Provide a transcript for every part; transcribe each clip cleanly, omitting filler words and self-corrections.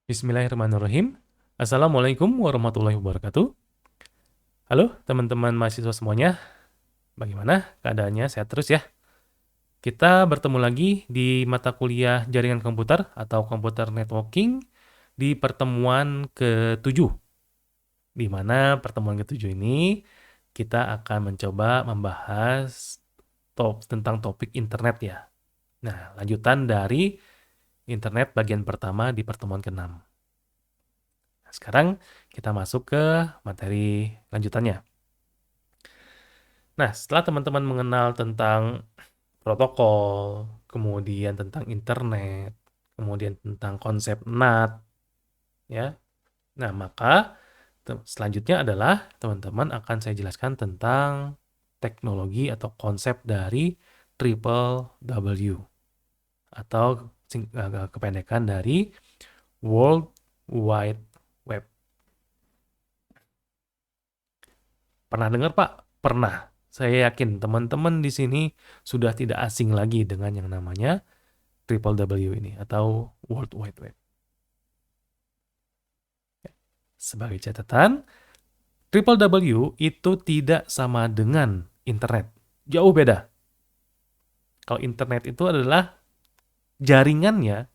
Bismillahirrahmanirrahim. Assalamualaikum warahmatullahi wabarakatuh. Halo teman-teman mahasiswa semuanya, bagaimana keadaannya? Sehat terus ya? Kita bertemu lagi di mata kuliah jaringan komputer atau komputer networking di pertemuan ke-7. Di mana pertemuan ke-7 ini kita akan mencoba membahas tentang topik internet ya. Nah, lanjutan dari internet bagian pertama di pertemuan ke-6. Nah, sekarang kita masuk ke materi lanjutannya. Nah, setelah teman-teman mengenal tentang protokol, kemudian tentang internet, kemudian tentang konsep NAT, ya. Nah, maka selanjutnya adalah teman-teman akan saya jelaskan tentang teknologi atau konsep dari Triple W atau kependekan dari World Wide Web. Pernah dengar, Pak? Pernah. Saya yakin teman-teman di sini sudah tidak asing lagi dengan yang namanya Triple W ini atau World Wide Web. Sebagai catatan, Triple W itu tidak sama dengan internet. Jauh beda. Kalau internet itu adalah jaringannya,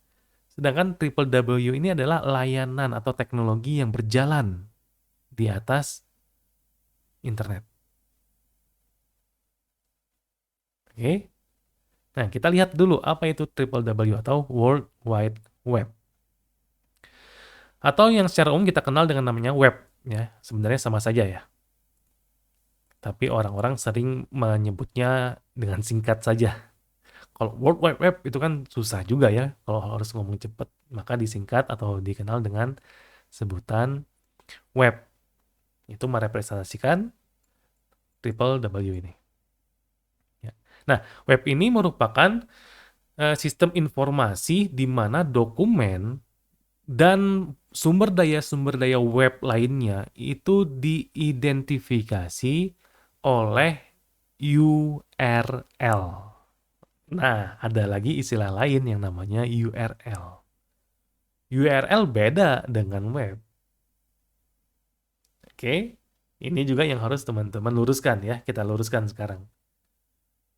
sedangkan Triple W ini adalah layanan atau teknologi yang berjalan di atas internet. Oke. Nah, kita lihat dulu apa itu Triple W atau World Wide Web. Atau yang secara umum kita kenal dengan namanya web, ya. Sebenarnya sama saja ya. Tapi orang-orang sering menyebutnya dengan singkat saja. Kalau World Wide Web itu kan susah juga ya, kalau harus ngomong cepat, maka disingkat atau dikenal dengan sebutan web. Itu merepresentasikan Triple W ini. Ya. Nah, web ini merupakan sistem informasi di mana dokumen dan sumber daya web lainnya itu diidentifikasi oleh URL. Nah, ada lagi istilah lain yang namanya URL. URL beda dengan web. Oke, ini juga yang harus teman-teman luruskan ya. Kita luruskan sekarang.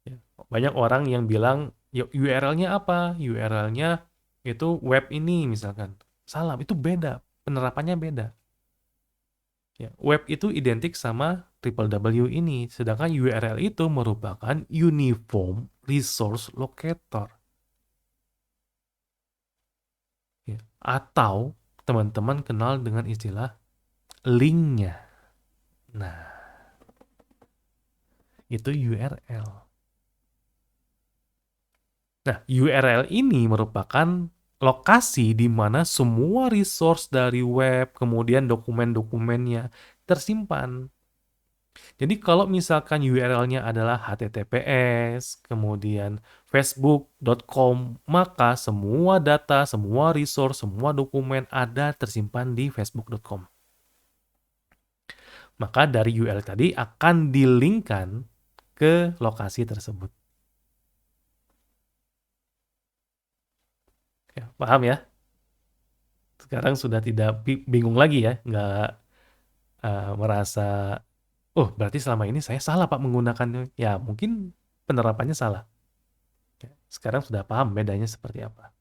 Ya, banyak orang yang bilang, ya URL-nya apa? URL-nya itu web ini misalkan. Salah, itu beda. Penerapannya beda. Ya, web itu identik sama Triple W ini, sedangkan URL itu merupakan Uniform Resource Locator. Ya, atau teman-teman kenal dengan istilah linknya. Nah, itu URL. Nah, URL ini merupakan lokasi di mana semua resource dari web, kemudian dokumen-dokumennya tersimpan. Jadi kalau misalkan URL-nya adalah HTTPS, kemudian facebook.com, maka semua data, semua resource, semua dokumen ada tersimpan di facebook.com. Maka dari URL tadi akan di-linkkan ke lokasi tersebut. Ya, paham ya? Sekarang sudah tidak bingung lagi ya, nggak merasa, oh berarti selama ini saya salah Pak menggunakannya. Ya mungkin penerapannya salah. Sekarang sudah paham bedanya seperti apa.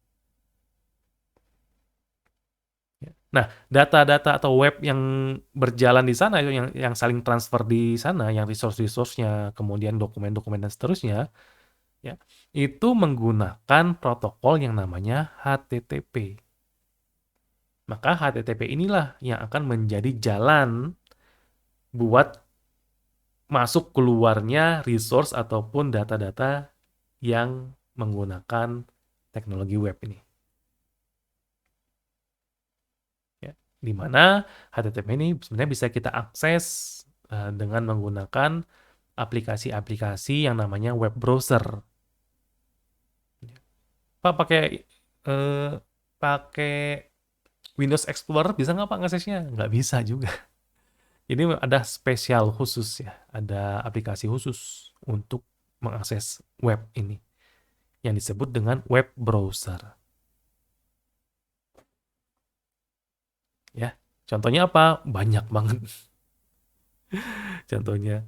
Nah, data-data atau web yang berjalan di sana, yang saling transfer di sana, yang resource-resource-nya, kemudian dokumen-dokumen dan seterusnya, ya, itu menggunakan protokol yang namanya HTTP. Maka HTTP inilah yang akan menjadi jalan buat masuk keluarnya resource ataupun data-data yang menggunakan teknologi web ini. Ya, di mana HTTP ini sebenarnya bisa kita akses dengan menggunakan aplikasi-aplikasi yang namanya web browser. Pak eh, pakai Windows Explorer bisa nggak Pak ngaksesnya? Nggak bisa juga. Ini ada spesial khusus ya, ada aplikasi khusus untuk mengakses web ini yang disebut dengan web browser. Contohnya apa? Banyak banget. Contohnya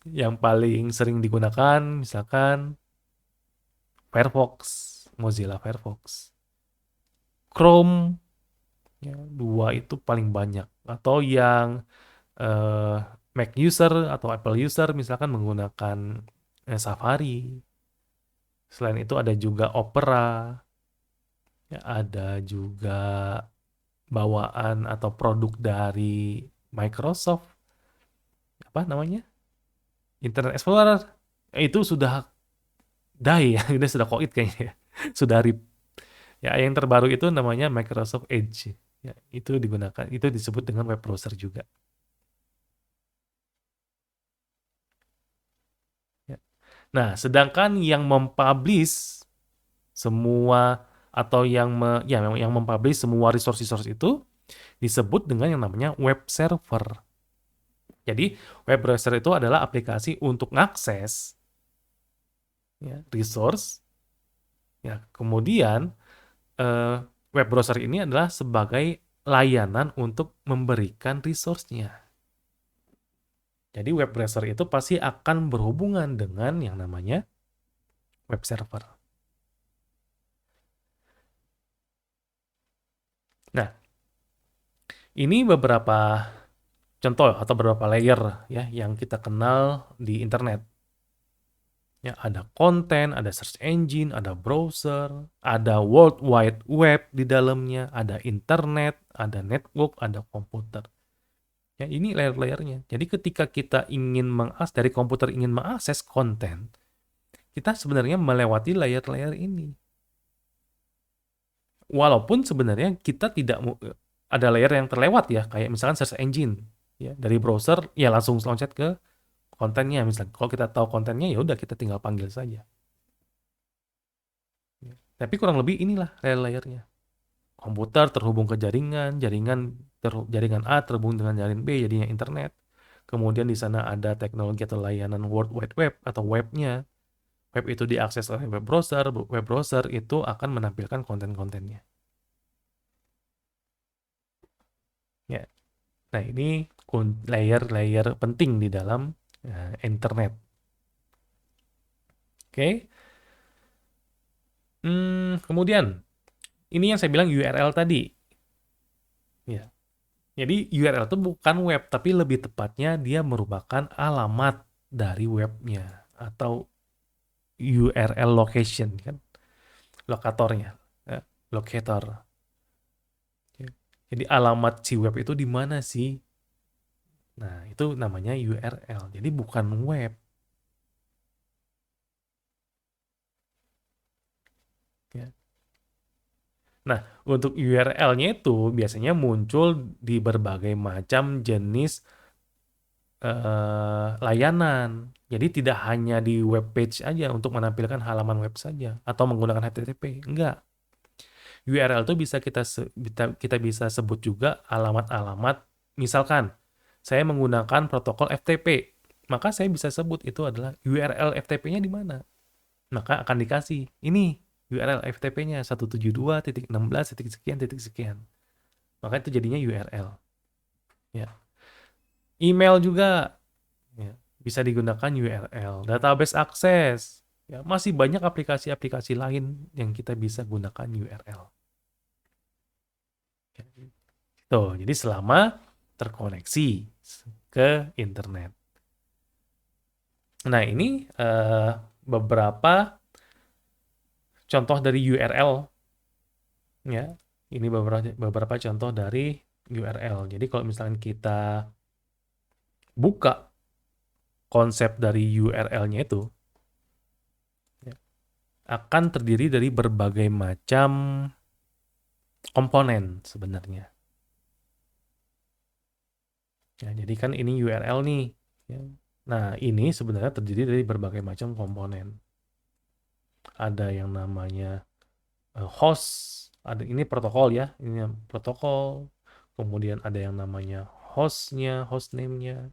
yang paling sering digunakan misalkan Firefox, Mozilla Firefox, Chrome, ya, dua itu paling banyak. Atau yang eh, Mac user atau Apple user misalkan menggunakan Safari. Selain itu ada juga Opera, ya, ada juga bawaan atau produk dari Microsoft, apa namanya? Internet Explorer. Itu sudah die ya, ini sudah koit kayaknya. Sudah rip. Ya, yang terbaru itu namanya Microsoft Edge. Ya, itu digunakan, itu disebut dengan web browser juga. Ya. Nah, sedangkan yang mempublish semua atau yang mempublish semua resource-resource itu disebut dengan yang namanya web server. Jadi, web browser itu adalah aplikasi untuk mengakses, ya, resource. Ya, kemudian eh, web browser ini adalah sebagai layanan untuk memberikan resource-nya. Jadi web browser itu pasti akan berhubungan dengan yang namanya web server. Nah, ini beberapa contoh atau beberapa layer ya yang kita kenal di internet. Ya, ada konten, ada search engine, ada browser, ada World Wide Web di dalamnya, ada internet, ada network, ada komputer. Ya, ini layer-layernya. Jadi ketika kita ingin dari komputer ingin mengakses konten, kita sebenarnya melewati layer-layer ini. Walaupun sebenarnya kita tidak ada layer yang terlewat ya, kayak misalkan search engine. Ya, dari browser ya langsung loncat ke kontennya. Misalnya kalau kita tahu kontennya ya udah kita tinggal panggil saja. Ya. Tapi kurang lebih inilah layer-layernya. Komputer terhubung ke jaringan, jaringan A terhubung dengan jaringan B, jadinya internet. Kemudian di sana ada teknologi atau layanan World Wide Web atau webnya. Web itu diakses oleh web browser itu akan menampilkan konten-kontennya. Ya. Nah, ini layer-layer penting di dalam internet. Oke. Kemudian, ini yang saya bilang URL tadi. Ya. Jadi URL itu bukan web, tapi lebih tepatnya dia merupakan alamat dari webnya atau URL location kan, lokatornya, locator. Ya. Jadi alamat si web itu di mana sih? Nah, itu namanya URL. Jadi bukan web. Ya. Nah, untuk URL-nya itu biasanya muncul di berbagai macam jenis layanan. Jadi tidak hanya di web page aja untuk menampilkan halaman web saja atau menggunakan HTTP. Enggak. URL itu kita bisa sebut juga alamat-alamat. Misalkan saya menggunakan protokol FTP, maka saya bisa sebut itu adalah URL FTP-nya di mana. Maka akan dikasih ini URL FTP-nya 172.16 sekian titik sekian. Maka itu jadinya URL. Ya. Email juga ya, bisa digunakan URL. Database akses. Ya, masih banyak aplikasi-aplikasi lain yang kita bisa gunakan URL. Ya, tuh, jadi selama terkoneksi ke internet. Nah, ini beberapa contoh dari URL. Ya, ini beberapa contoh dari URL. Jadi kalau misalnya kita buka konsep dari URL-nya itu, ya, akan terdiri dari berbagai macam komponen sebenarnya. Ya, jadi kan ini URL nih. Ya. Nah, ini sebenarnya terdiri dari berbagai macam komponen. Ada yang namanya host, ada ini protokol ya, ini protokol. Kemudian ada yang namanya hostnya, hostname-nya.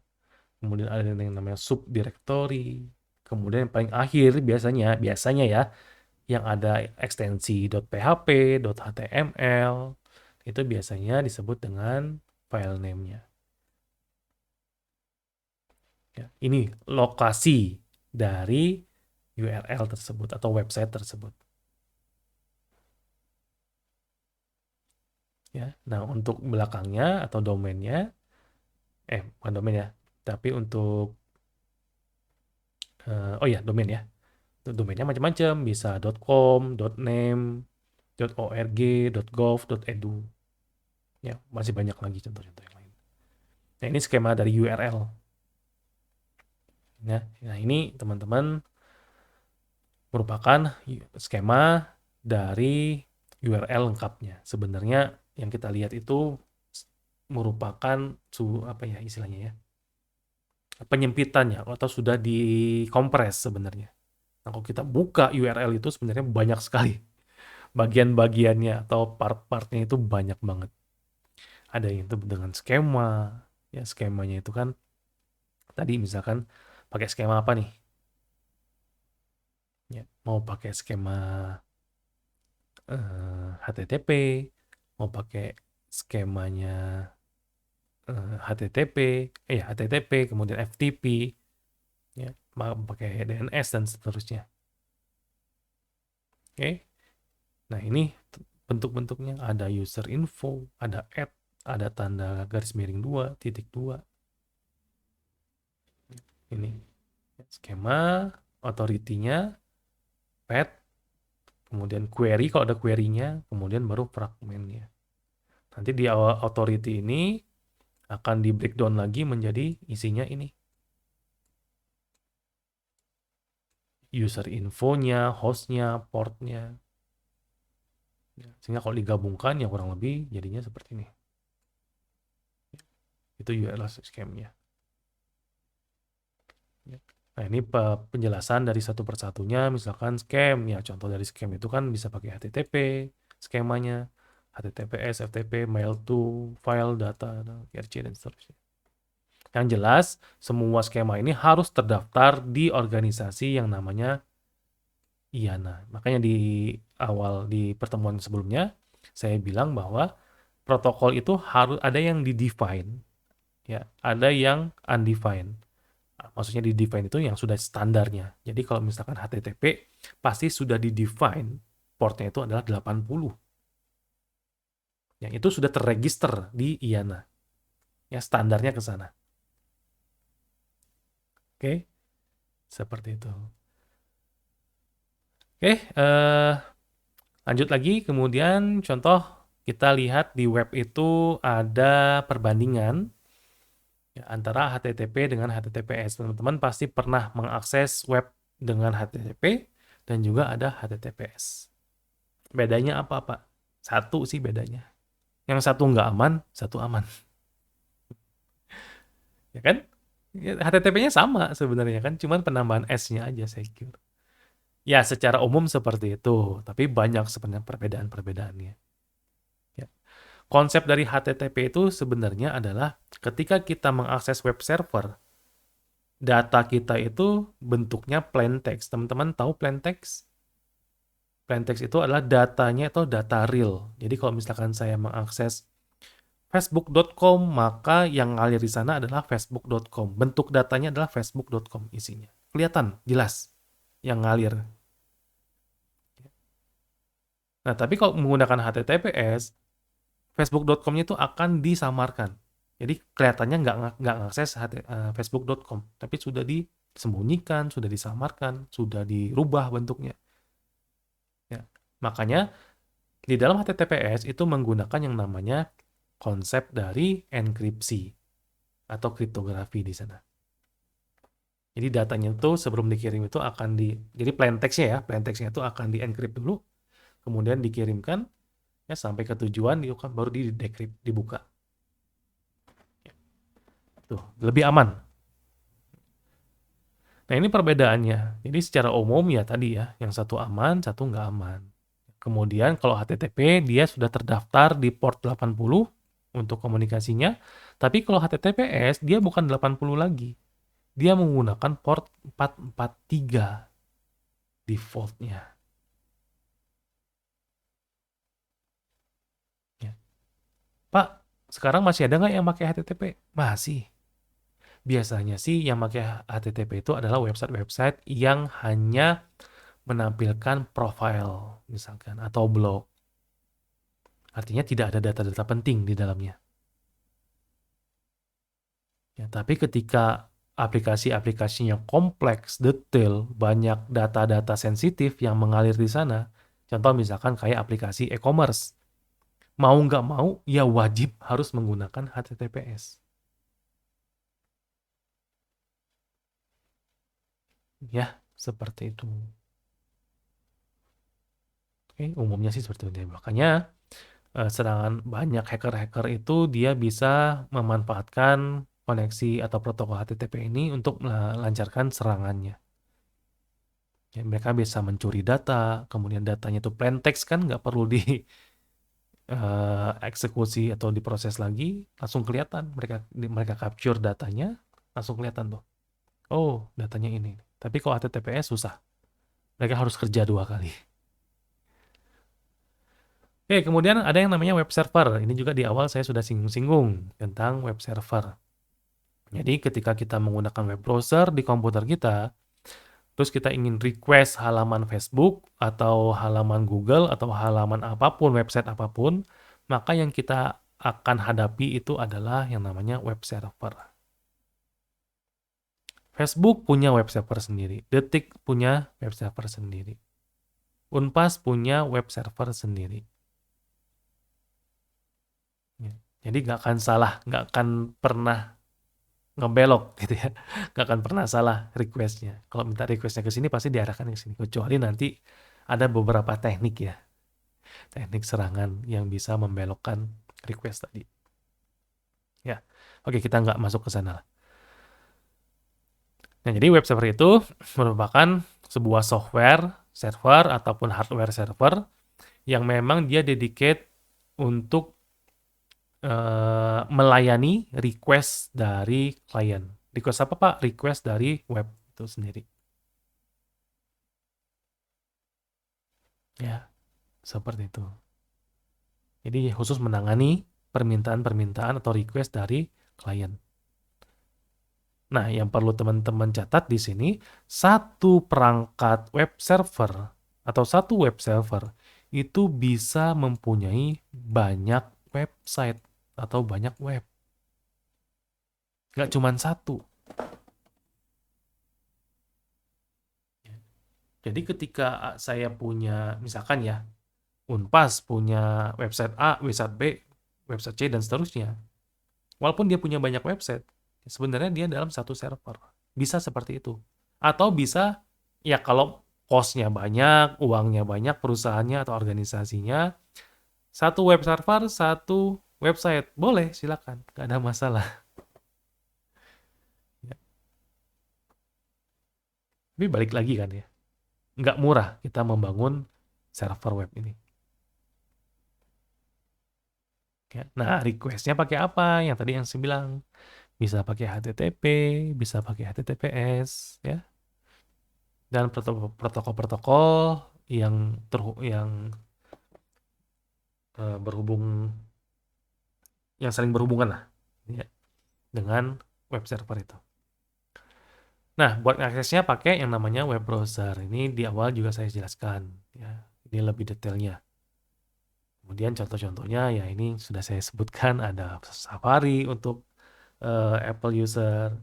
Kemudian ada yang namanya subdirectory. Kemudian yang paling akhir biasanya ya, yang ada ekstensi .php, .html, itu biasanya disebut dengan file name-nya. Ya, ini lokasi dari URL tersebut atau website tersebut. Ya, nah untuk belakangnya atau domainnya, bukan domain ya, tapi untuk oh ya domain ya. Domainnya macam-macam, bisa .com, .name, .org, .gov, .edu. Ya, masih banyak lagi contoh-contoh yang lain. Nah, ini skema dari URL. Ya, nah ini teman-teman merupakan skema dari URL lengkapnya. Sebenarnya yang kita lihat itu merupakan apa ya istilahnya ya, penyempitannya atau sudah dikompres sebenarnya. Nah, kalau kita buka URL itu sebenarnya banyak sekali bagian-bagiannya atau part-partnya itu banyak banget. Ada yang itu dengan skema, ya skemanya itu kan tadi misalkan pakai skema apa nih? Ya, mau pakai skema HTTP, mau pakai skemanya HTTP, HTTP, kemudian FTP, ya, mau pakai DNS dan seterusnya. Oke, nah ini bentuk-bentuknya ada user info, ada add, ada tanda garis miring 2.2. Ini skema, authority-nya, path, kemudian query kalau ada query-nya, kemudian baru fragment-nya. Nanti di authority ini akan di breakdown lagi menjadi isinya ini. User infonya, hostnya, portnya. Sehingga kalau digabungkan ya kurang lebih jadinya seperti ini. Itu URL scam-nya. Nah ini penjelasan dari satu persatunya, misalkan scam, ya contoh dari scam itu kan bisa pakai HTTP, skemanya, HTTPS, FTP, mail to, file, data, RC, dan seterusnya. Yang jelas, semua skema ini harus terdaftar di organisasi yang namanya IANA. Makanya di awal di pertemuan sebelumnya, saya bilang bahwa protokol itu harus ada yang di-define, ya, ada yang undefined. Maksudnya di-define itu yang sudah standarnya. Jadi kalau misalkan HTTP, pasti sudah di-define portnya itu adalah 80. Yang itu sudah terregister di IANA. Ya, standarnya ke sana. Oke, seperti itu. Oke, lanjut lagi. Kemudian contoh kita lihat di web itu ada perbandingan ya, antara HTTP dengan HTTPS. Teman-teman pasti pernah mengakses web dengan HTTP dan juga ada HTTPS. Bedanya apa, Pak? Satu sih bedanya. Yang satu nggak aman, satu aman. Ya kan? HTTP-nya sama sebenarnya kan, cuman penambahan S-nya aja secure. Ya, secara umum seperti itu, tapi banyak sebenarnya perbedaan-perbedaannya. Ya. Konsep dari HTTP itu sebenarnya adalah ketika kita mengakses web server, data kita itu bentuknya plain text. Teman-teman tahu plain text? Plain text itu adalah datanya atau data real. Jadi kalau misalkan saya mengakses facebook.com, maka yang ngalir di sana adalah facebook.com. Bentuk datanya adalah facebook.com isinya. Kelihatan, jelas yang ngalir. Nah, tapi kalau menggunakan HTTPS, facebook.com-nya itu akan disamarkan. Jadi kelihatannya nggak ngakses facebook.com, tapi sudah disembunyikan, sudah disamarkan, sudah dirubah bentuknya. Ya. Makanya di dalam HTTPS itu menggunakan yang namanya konsep dari enkripsi atau kriptografi di sana. Jadi datanya itu sebelum dikirim itu akan jadi plain text-nya ya, plain text-nya itu akan di-encrypt dulu, kemudian dikirimkan ya sampai ke tujuan, baru di-decrypt, dibuka. Tuh, lebih aman. Nah ini perbedaannya. Jadi secara umum ya tadi ya, yang satu aman, satu nggak aman. Kemudian kalau HTTP dia sudah terdaftar di port 80 untuk komunikasinya, tapi kalau HTTPS dia bukan 80 lagi. Dia menggunakan port 443 defaultnya. Ya. Pak, Sekarang masih ada nggak yang pakai HTTP? Masih. Biasanya sih yang pakai HTTP itu adalah website-website yang hanya menampilkan profile misalkan atau blog. Artinya tidak ada data-data penting di dalamnya. Ya, tapi ketika aplikasi-aplikasinya kompleks, detail, banyak data-data sensitif yang mengalir di sana, contoh misalkan kayak aplikasi e-commerce, mau nggak mau, ya wajib harus menggunakan HTTPS. Ya, seperti itu. Oke, umumnya sih seperti itu. Makanya, sedangkan banyak hacker-hacker itu dia bisa memanfaatkan koneksi atau protokol HTTP ini untuk melancarkan serangannya. Ya, mereka bisa mencuri data, kemudian datanya itu plain text kan, nggak perlu di eksekusi atau diproses lagi, langsung kelihatan. Mereka capture datanya, langsung kelihatan tuh. Oh, datanya ini. Tapi kalau HTTPS susah. Mereka harus kerja 2 kali. Oke, kemudian ada yang namanya web server. Ini juga di awal saya sudah singgung-singgung tentang web server. Jadi ketika kita menggunakan web browser di komputer kita, terus kita ingin request halaman Facebook atau halaman Google atau halaman apapun, website apapun, maka yang kita akan hadapi itu adalah yang namanya web server. Facebook punya web server sendiri, Detik punya web server sendiri, Unpas punya web server sendiri. Ya. Jadi nggak akan salah, nggak akan pernah ngebelok gitu ya, nggak akan pernah salah requestnya. Kalau minta requestnya ke sini pasti diarahkan ke sini, kecuali nanti ada beberapa teknik ya, teknik serangan yang bisa membelokkan request tadi. Ya, oke kita nggak masuk ke sana lah. Nah, jadi web server itu merupakan sebuah software server ataupun hardware server yang memang dia dedicate untuk melayani request dari klien. Request apa Pak? Request dari web itu sendiri. Ya, seperti itu. Jadi khusus menangani permintaan-permintaan atau request dari klien. Nah, yang perlu teman-teman catat di sini, satu perangkat web server atau satu web server itu bisa mempunyai banyak website atau banyak web. Nggak cuma satu. Jadi ketika saya punya, misalkan ya, Unpas punya website A, website B, website C, dan seterusnya. Walaupun dia punya banyak website, sebenarnya dia dalam satu server. Bisa seperti itu. Atau bisa, ya kalau cost-nya banyak, uangnya banyak, perusahaannya atau organisasinya, satu web server, satu website. Boleh, silakan. Nggak ada masalah. Ya. Tapi balik lagi kan ya. Nggak murah kita membangun server web ini. Ya. Nah, request-nya pakai apa? Yang tadi yang saya bilang. Bisa pakai HTTP, bisa pakai HTTPS, ya. Dan protokol-protokol yang yang berhubung, yang saling berhubungan lah, ya, dengan web server itu. Nah, buat aksesnya pakai yang namanya web browser. Ini di awal juga saya jelaskan, ya. Ini lebih detailnya. Kemudian contoh-contohnya ya ini sudah saya sebutkan, ada Safari untuk Apple user.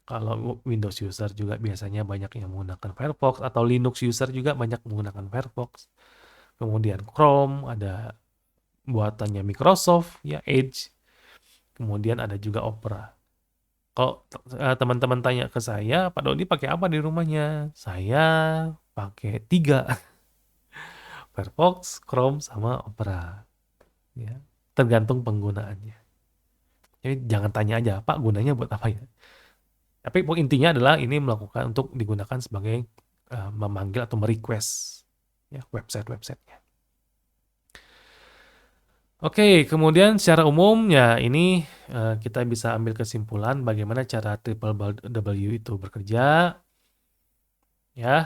Kalau Windows user juga biasanya banyak yang menggunakan Firefox, atau Linux user juga banyak menggunakan Firefox. Kemudian Chrome ada buatannya Microsoft ya, Edge. Kemudian ada juga Opera. Kalau teman-teman tanya ke saya, Pak Dodi pakai apa di rumahnya? Saya pakai 3, Firefox, Chrome, sama Opera. Ya, tergantung penggunaannya. Jadi jangan tanya aja, Pak gunanya buat apa ya? Tapi intinya adalah ini melakukan untuk digunakan sebagai memanggil atau merequest ya website-websitenya. Oke, kemudian secara umum ya ini kita bisa ambil kesimpulan bagaimana cara triple W itu bekerja ya,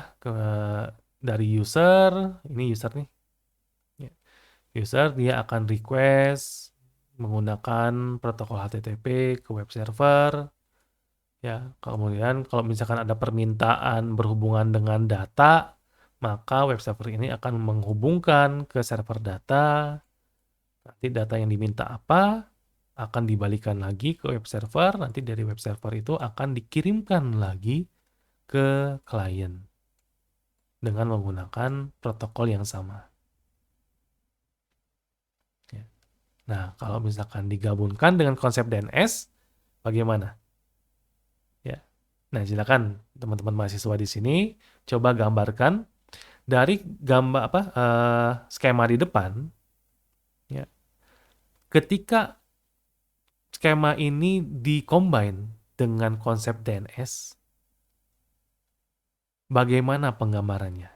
dari user, ini user nih. Ya. User dia akan request menggunakan protokol HTTP ke web server. Ya, kemudian kalau misalkan ada permintaan berhubungan dengan data, maka web server ini akan menghubungkan ke server data. Nanti data yang diminta apa akan dibalikan lagi ke web server, nanti dari web server itu akan dikirimkan lagi ke klien dengan menggunakan protokol yang sama. Ya. Nah, kalau misalkan digabungkan dengan konsep DNS, bagaimana? Ya. Nah, silakan teman-teman mahasiswa di sini coba gambarkan dari gambar skema di depan. Ya. Ketika skema ini di-combine dengan konsep DNS, bagaimana penggambarannya?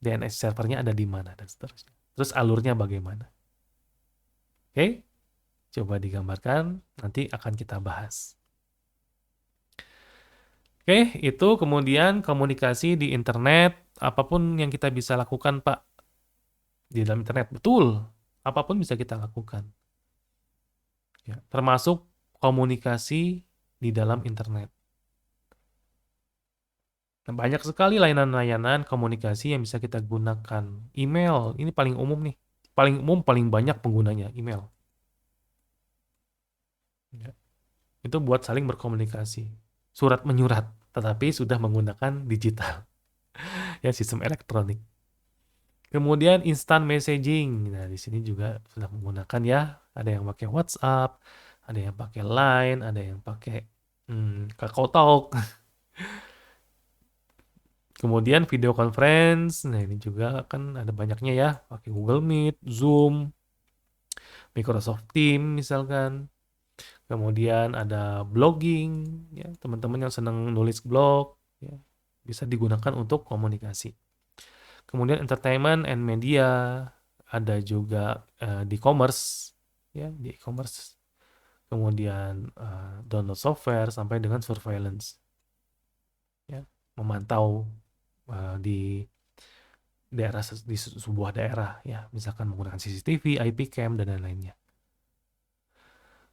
DNS servernya ada di mana dan seterusnya. Terus alurnya bagaimana? Oke, coba digambarkan, nanti akan kita bahas. Oke, itu kemudian komunikasi di internet, apapun yang kita bisa lakukan, Pak, di dalam internet. Betul, apapun bisa kita lakukan. Ya, termasuk komunikasi di dalam internet. Nah, banyak sekali layanan-layanan komunikasi yang bisa kita gunakan. Email, ini paling umum nih. Paling umum, paling banyak penggunanya, email. Ya. Itu buat saling berkomunikasi. Surat menyurat, tetapi sudah menggunakan digital. Ya, sistem elektronik. Kemudian instant messaging. Nah, di sini juga sudah menggunakan ya. Ada yang pakai WhatsApp, ada yang pakai Line, ada yang pakai KakaoTalk. Kemudian video conference. Nah, ini juga kan ada banyaknya ya. Pakai Google Meet, Zoom, Microsoft Teams misalkan. Kemudian ada blogging, ya, teman-teman yang senang nulis blog, ya, bisa digunakan untuk komunikasi. Kemudian entertainment and media, ada juga di e-commerce, ya, di e-commerce. Kemudian download software sampai dengan surveillance, ya, memantau di daerah di sebuah daerah, ya, misalkan menggunakan CCTV, IP cam dan lain-lainnya.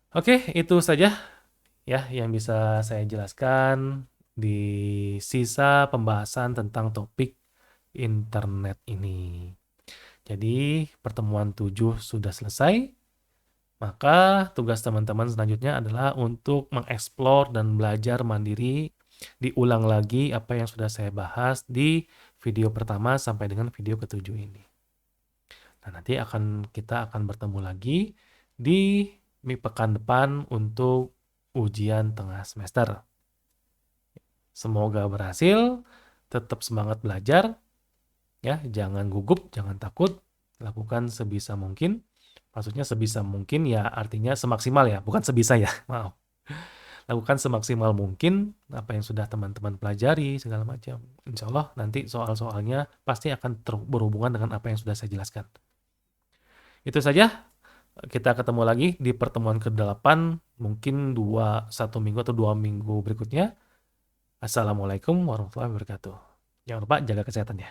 Oke, itu saja ya yang bisa saya jelaskan di sisa pembahasan tentang topik internet ini. Jadi pertemuan 7 sudah selesai, maka tugas teman-teman selanjutnya adalah untuk mengeksplor dan belajar mandiri, diulang lagi apa yang sudah saya bahas di video pertama sampai dengan video ke-7 ini. Nah, nanti kita akan bertemu lagi di pekan depan untuk ujian tengah semester. Semoga berhasil, tetap semangat belajar, ya, jangan gugup, jangan takut, lakukan sebisa mungkin. Maksudnya sebisa mungkin ya artinya semaksimal ya, bukan sebisa ya, maaf. Lakukan semaksimal mungkin apa yang sudah teman-teman pelajari, segala macam. Insya Allah nanti soal-soalnya pasti akan berhubungan dengan apa yang sudah saya jelaskan. Itu saja. Kita ketemu lagi di pertemuan ke-8, mungkin 1 minggu atau 2 minggu berikutnya. Assalamualaikum warahmatullahi wabarakatuh. Jangan lupa jaga kesehatannya.